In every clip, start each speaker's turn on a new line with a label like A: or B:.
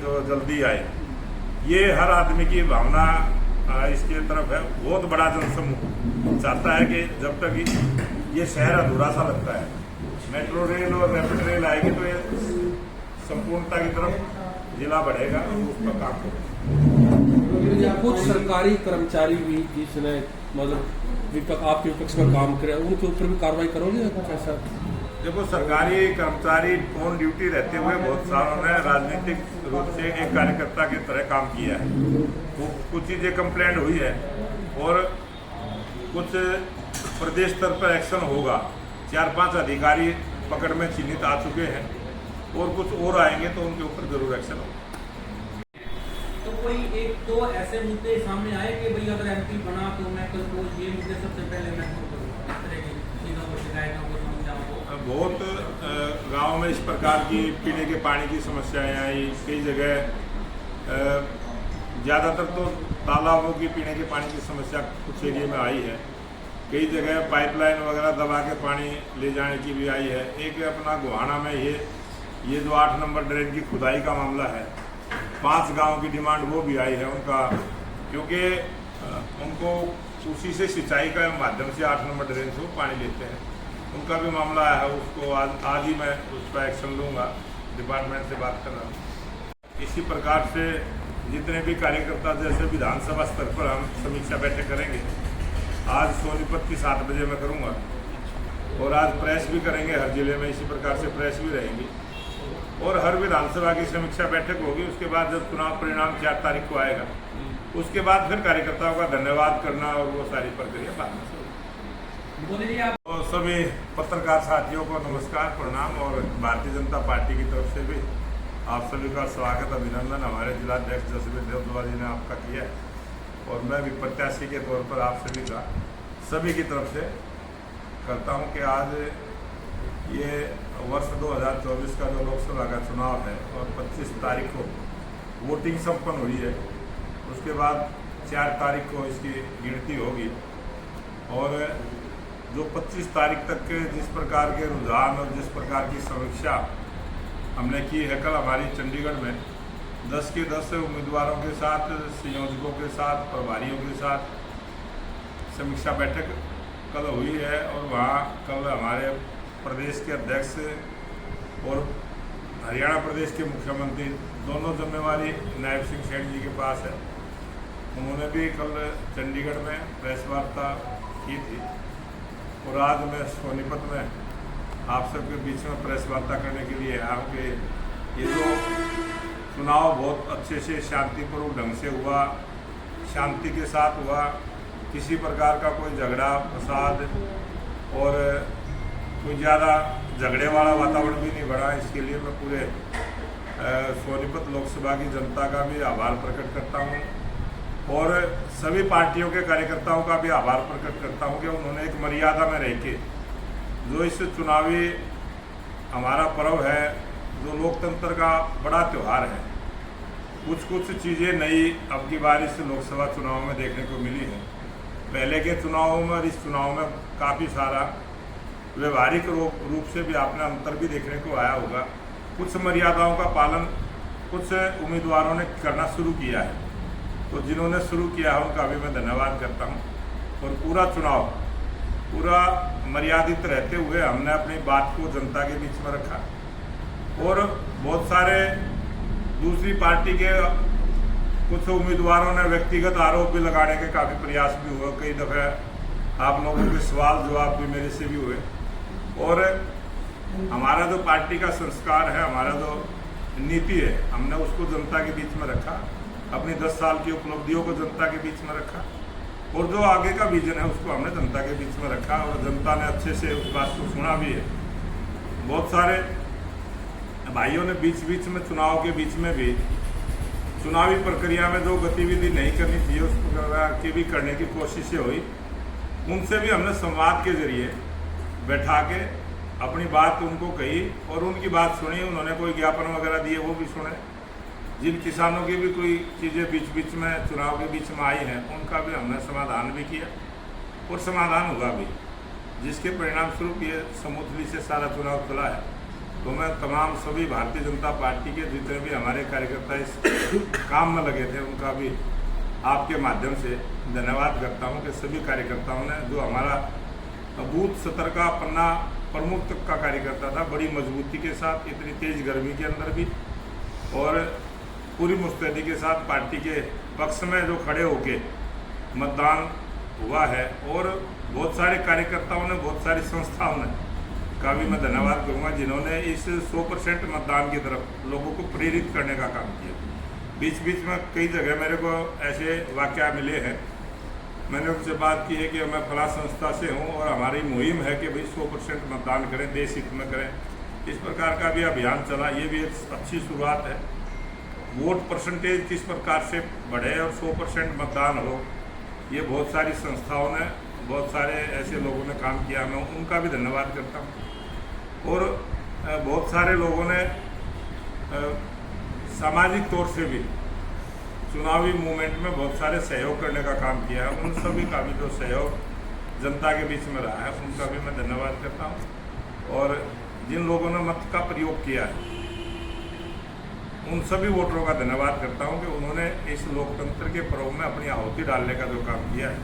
A: जो जल्दी आए, ये हर आदमी की भावना इसके तरफ है। बहुत बड़ा जनसमूह चाहता है कि जब तक ये शहर अधूरा सा लगता है, मेट्रो रेल और रैपिड रेल आएगी तो ये संपूर्णता की तरफ जिला बढ़ेगा, उस पर काम करेगा।
B: कुछ सरकारी कर्मचारी भी जिसने मतलब आपके विपक्ष में काम करे, उनके ऊपर भी कार्रवाई करोगे कैसा?
A: देखो, सरकारी कर्मचारी ऑन ड्यूटी रहते हुए बहुत सारों ने राजनीतिक रूप से एक कार्यकर्ता की तरह काम किया है। तो कुछ चीजें कंप्लेंट हुई है और कुछ प्रदेश स्तर पर एक्शन होगा। 4-5 अधिकारी पकड़ में चिन्हित आ चुके हैं और कुछ और आएंगे तो उनके ऊपर जरूर एक्शन होगा।
C: तो कोई एक दो ऐसे मुद्दे सामने आए कि भाई अगर एमपी बना तो मैं कल को ये मुद्दे सबसे पहले मैं इस तरह की चीज़ों को शिकायतों को समझाऊँ?
A: बहुत गांव में इस प्रकार की पीने के पानी की समस्याएं आई। कई जगह ज़्यादातर तो तालाबों की पीने के पानी की समस्या कुछ एरिया में आई है। कई जगह पाइपलाइन वगैरह दबा के पानी ले जाने की भी आई है। एक अपना गोहाना में ये जो 8 नंबर ड्रेन की खुदाई का मामला है, 5 गांव की डिमांड वो भी आई है उनका, क्योंकि उनको उसी से सिंचाई का माध्यम से 8 नंबर ड्रेन से वो पानी लेते हैं। उनका भी मामला है, उसको आज ही मैं उस पर एक्शन लूँगा। डिपार्टमेंट से बात कर रहा हूँ। इसी प्रकार से जितने भी कार्यकर्ता, जैसे विधानसभा स्तर पर हम समीक्षा बैठक करेंगे, आज सोनीपत की 7 बजे मैं करूँगा और आज प्रेस भी करेंगे हर जिले में। इसी प्रकार से प्रेस भी रहेंगी और हर विधानसभा की समीक्षा बैठक होगी। उसके बाद जब चुनाव परिणाम 4 तारीख को आएगा, उसके बाद फिर कार्यकर्ताओं का धन्यवाद करना और वो सारी प्रक्रिया बाद में तो सभी पत्रकार साथियों को नमस्कार, प्रणाम। और भारतीय जनता पार्टी की तरफ से भी आप सभी का स्वागत, अभिनंदन हमारे जिलाध्यक्ष जसवीर देवदुआ जी ने आपका किया है और मैं भी प्रत्याशी के तौर पर आप सभी की तरफ से करता हूं कि आज ये वर्ष 2024 का जो लोकसभा का चुनाव है और 25 तारीख को वोटिंग संपन्न हुई है। उसके बाद 4 तारीख को इसकी गिनती होगी और जो 25 तारीख तक के जिस प्रकार के रुझान और जिस प्रकार की समीक्षा हमने की है, कल हमारी चंडीगढ़ में 10 के 10 उम्मीदवारों के साथ, संयोजकों के साथ, प्रभारियों के साथ समीक्षा बैठक कल हुई है और वहाँ कल हमारे प्रदेश के अध्यक्ष और हरियाणा प्रदेश के मुख्यमंत्री दोनों जिम्मेवारी नायब सिंह सैनी जी के पास है। उन्होंने भी कल चंडीगढ़ में प्रेस वार्ता की थी और आज मैं सोनीपत में आप सबके बीच में प्रेस वार्ता करने के लिए आया हूँ कि ये जो चुनाव बहुत अच्छे से शांतिपूर्वक ढंग से हुआ, शांति के साथ हुआ, किसी प्रकार का कोई झगड़ा फसाद और कोई ज़्यादा झगड़े वाला वातावरण भी नहीं बढ़ा। इसके लिए मैं पूरे सोनीपत लोकसभा की जनता का भी आभार प्रकट करता हूँ और सभी पार्टियों के कार्यकर्ताओं का भी आभार प्रकट करता हूं कि उन्होंने एक मर्यादा में रह के जो इस चुनावी हमारा पर्व है, जो लोकतंत्र का बड़ा त्यौहार है, कुछ चीज़ें नई अब की बार इस लोकसभा चुनाव में देखने को मिली है। पहले के चुनावों में और इस चुनाव में काफ़ी सारा व्यवहारिक रूप से भी आपने अंतर भी देखने को आया होगा। कुछ मर्यादाओं का पालन कुछ उम्मीदवारों ने करना शुरू किया है, तो जिन्होंने शुरू किया है उनका भी मैं धन्यवाद करता हूं। और पूरा चुनाव पूरा मर्यादित रहते हुए हमने अपनी बात को जनता के बीच में रखा और बहुत सारे दूसरी पार्टी के कुछ उम्मीदवारों ने व्यक्तिगत आरोप भी लगाने के काफ़ी प्रयास भी हुए। कई दफ़े आप लोगों के सवाल जवाब भी मेरे से भी हुए और हमारा जो पार्टी का संस्कार है, हमारा जो नीति है, हमने उसको जनता के बीच में रखा। अपनी 10 साल की उपलब्धियों को जनता के बीच में रखा और जो आगे का विजन है उसको हमने जनता के बीच में रखा और जनता ने अच्छे से उस बात को सुना भी है। बहुत सारे भाइयों ने बीच में चुनाव के बीच में भी चुनावी प्रक्रिया में जो गतिविधि नहीं करनी चाहिए उसको की भी करने की कोशिशें हुई। उनसे भी हमने संवाद के जरिए बैठा के अपनी बात उनको कही और उनकी बात सुनी। उन्होंने कोई ज्ञापन वगैरह दिए वो भी सुने। जिन किसानों की भी कोई चीज़ें बीच में चुनाव के बीच में आई हैं उनका भी हमने समाधान भी किया और समाधान हुआ भी, जिसके परिणाम स्वरूप ये स्मूथली से सारा चुनाव चला है। तो मैं तमाम सभी भारतीय जनता पार्टी के जितने भी हमारे कार्यकर्ता इस काम में लगे थे उनका भी आपके माध्यम से धन्यवाद करता हूं कि सभी कार्यकर्ताओं ने जो हमारा बूथ 17 का पन्ना प्रमुख तक का कार्यकर्ता था, बड़ी मजबूती के साथ इतनी तेज गर्मी के अंदर भी और पूरी मुस्तैदी के साथ पार्टी के पक्ष में जो खड़े होके मतदान हुआ है। और बहुत सारे कार्यकर्ताओं ने, बहुत सारी संस्थाओं ने का भी मैं धन्यवाद करूंगा जिन्होंने इस 100% मतदान की तरफ लोगों को प्रेरित करने का काम किया। बीच बीच में कई जगह मेरे को ऐसे वाक़या मिले हैं, मैंने उनसे बात की है कि मैं फला संस्था से हूं और हमारी मुहिम है कि भाई 100% मतदान करें, देश हित में करें। इस प्रकार का भी अभियान चला, ये भी एक अच्छी शुरुआत है। वोट परसेंटेज किस प्रकार से बढ़े और 100% मतदान हो, ये बहुत सारी संस्थाओं ने, बहुत सारे ऐसे लोगों ने काम किया, मैं उनका भी धन्यवाद करता हूँ। और बहुत सारे लोगों ने सामाजिक तौर से भी चुनावी मूवमेंट में बहुत सारे सहयोग करने का काम किया है। उन सभी का भी जो सहयोग जनता के बीच में रहा है उनका भी मैं धन्यवाद करता हूँ। और जिन लोगों ने मत का प्रयोग किया है उन सभी वोटरों का धन्यवाद करता हूं कि उन्होंने इस लोकतंत्र के पर्व में अपनी आहुति डालने का जो काम किया है,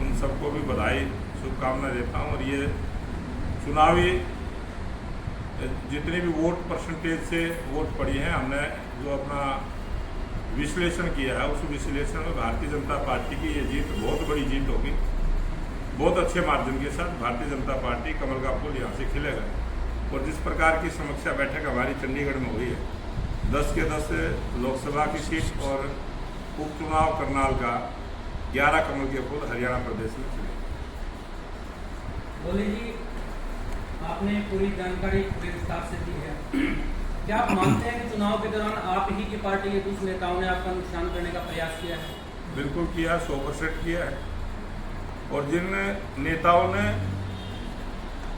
A: उन सबको भी बधाई, शुभकामनाएं देता हूं। और ये चुनावी जितनी भी वोट परसेंटेज से वोट पड़ी हैं, हमने जो अपना विश्लेषण किया है उस विश्लेषण में भारतीय जनता पार्टी की ये जीत बहुत बड़ी जीत होगी। बहुत अच्छे मार्जिन के साथ भारतीय जनता पार्टी कमल का फूल यहाँ से खिलेगा। और जिस प्रकार की समीक्षा बैठक हमारी चंडीगढ़ में हुई है, 10 के 10 लोकसभा की सीट और उपचुनाव करनाल का 11 कमल के फूल हरियाणा प्रदेश में चले।
C: बोले जी, आपने पूरी जानकारी पूरे विस्तार से दी है। क्या आप मानते हैं कि चुनाव के दौरान आप ही की पार्टी के कुछ नेताओं ने आपका नुकसान करने का प्रयास किया है?
A: बिल्कुल किया, 100% किया है। और जिन नेताओं ने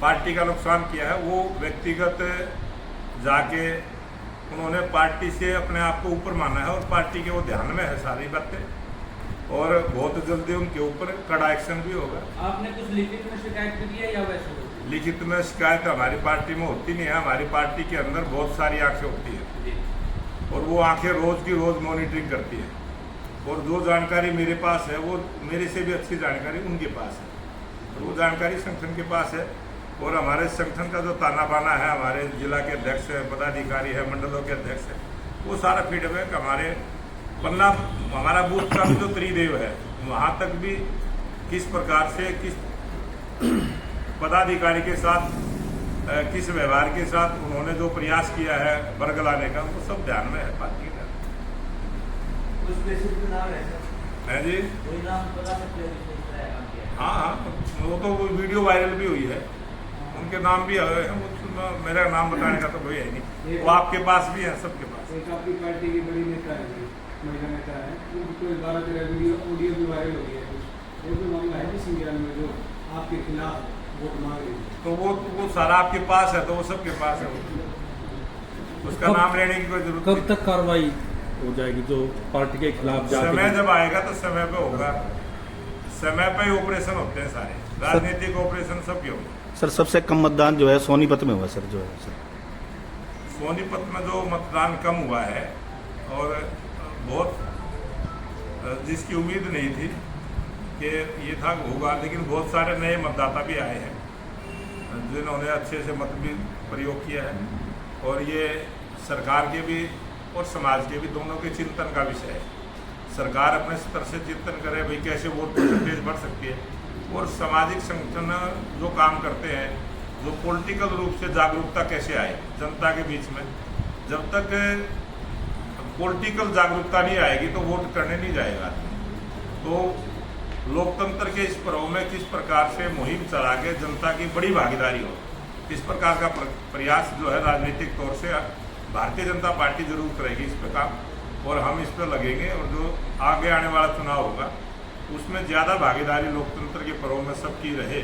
A: पार्टी का नुकसान किया है वो व्यक्तिगत जाके उन्होंने पार्टी से अपने आप को ऊपर माना है और पार्टी के वो ध्यान में है सारी बातें, और बहुत जल्दी उनके ऊपर कड़ा एक्शन भी होगा।
C: आपने कुछ लिखित में शिकायत भी की है या वैसे?
A: लिखित में शिकायत हमारी पार्टी में होती नहीं है। हमारी पार्टी के अंदर बहुत सारी आंखें होती है और वो आंखें रोज की रोज मॉनिटरिंग करती है। और जो जानकारी मेरे पास है वो मेरे से भी अच्छी जानकारी उनके पास है, और वो जानकारी संगठन के पास है। और हमारे संगठन का जो ताना बाना है, हमारे जिला के अध्यक्ष है, पदाधिकारी है, मंडलों के अध्यक्ष है, वो सारा फीडबैक हमारे पन्ना, हमारा बूथ का जो त्रिदेव है वहाँ तक भी किस प्रकार से किस पदाधिकारी के साथ किस व्यवहार के साथ उन्होंने जो प्रयास किया है वर्ग लाने का, वो सब ध्यान में है पार्टी का। है जी, हाँ, वो तो वीडियो वायरल भी हुई है, उनके नाम भी आए हैं। वो मेरा नाम बताने का तो कोई है नहीं, वो आपके पास भी है, सबके पास।
D: एक आपकी पार्टी की बड़ी नेता है, महिला नेता है, उनको 12-13 वीडियो ऑडियो भी वायरल हो गया है। वो भी मामला है जिस में जो आपके खिलाफ वोट मांग रही है,
A: तो वो सारा आपके पास है, तो वो सबके पास है, उसका नाम लेने की कोई जरूरत
B: कब तक कार्रवाई हो जाएगी जो पार्टी के खिलाफ?
A: समय जब आएगा तो समय पे होगा। समय पे ही ऑपरेशन होते हैं सारे, राजनीतिक ऑपरेशन सब के होंगे।
E: सर, सबसे कम मतदान जो है सोनीपत में हुआ सर, जो है सर
A: सोनीपत में जो मतदान कम हुआ है, और बहुत जिसकी उम्मीद नहीं थी कि ये था होगा, लेकिन बहुत सारे नए मतदाता भी आए हैं जिन्होंने अच्छे से मत भी प्रयोग किया है। और ये सरकार के भी और समाज के भी दोनों के चिंतन का विषय है। सरकार अपने स्तर से चिंतन करे भाई कैसे वोट परसेंटेज बढ़ सकती है, और सामाजिक संगठन जो काम करते हैं, जो पॉलिटिकल रूप से जागरूकता कैसे आए जनता के बीच में। जब तक पॉलिटिकल जागरूकता नहीं आएगी तो वोट करने नहीं जाएगा। तो लोकतंत्र के इस पर्व में किस प्रकार से मुहिम चला के जनता की बड़ी भागीदारी हो, इस प्रकार का प्रयास जो है राजनीतिक तौर से भारतीय जनता पार्टी जरूर करेगी इस पर काम, और हम इस पर लगेंगे। और जो आगे आने वाला चुनाव होगा उसमें ज़्यादा भागीदारी लोकतंत्र के पर्व में सबकी रहे,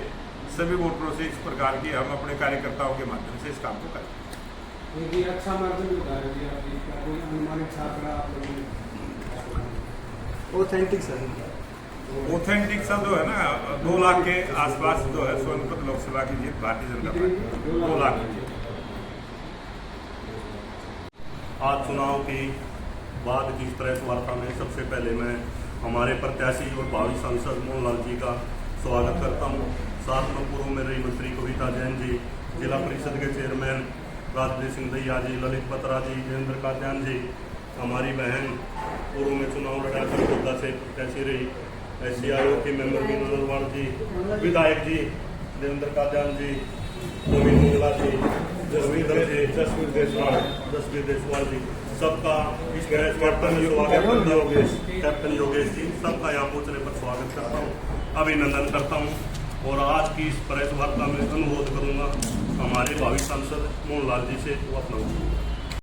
A: सभी वोटरों से इस प्रकार की हम अपने कार्यकर्ताओं के माध्यम से इस काम को करें।
D: ये अच्छा मार्जिन बता रहे हैं आप, कोई अनुमानित छात्रा ऑथेंटिक सर,
A: ऑथेंटिक सा जो है ना 2 लाख के आसपास जो है सोनीपत लोकसभा की जीत भारतीय जनता पार्टी 2 लाख की जीत।
F: आज चुनाव की बाद की प्रेस वार्ता में सबसे पहले मैं हमारे प्रत्याशी और भावी सांसद मोहनलाल जी का स्वागत करता हूँ। साथ में पूर्व में रही मंत्री कविता जैन जी, जिला परिषद के चेयरमैन राजदेव सिंह दैया जी, ललित बत्रा जी, देवेंद्र कात्यान जी, हमारी बहन पूर्व में चुनाव लड़ाकर गोड्डा से प्रत्याशी रही ऐसी आयोग के मेंबर मीनू नरवाल जी, विधायक जी देवेंद्र कात्यान जी, गोविंद मंगला जी, जसवीर देसवाल जी, सबका इस कैप्टन योगेश जी, सबका यहाँ पहुँचने पर स्वागत करता हूँ, अभिनंदन करता हूँ। और आज की इस प्रेस वार्ता में अनुरोध करूँगा हमारे भावी सांसद मोहनलाल जी से वो अपना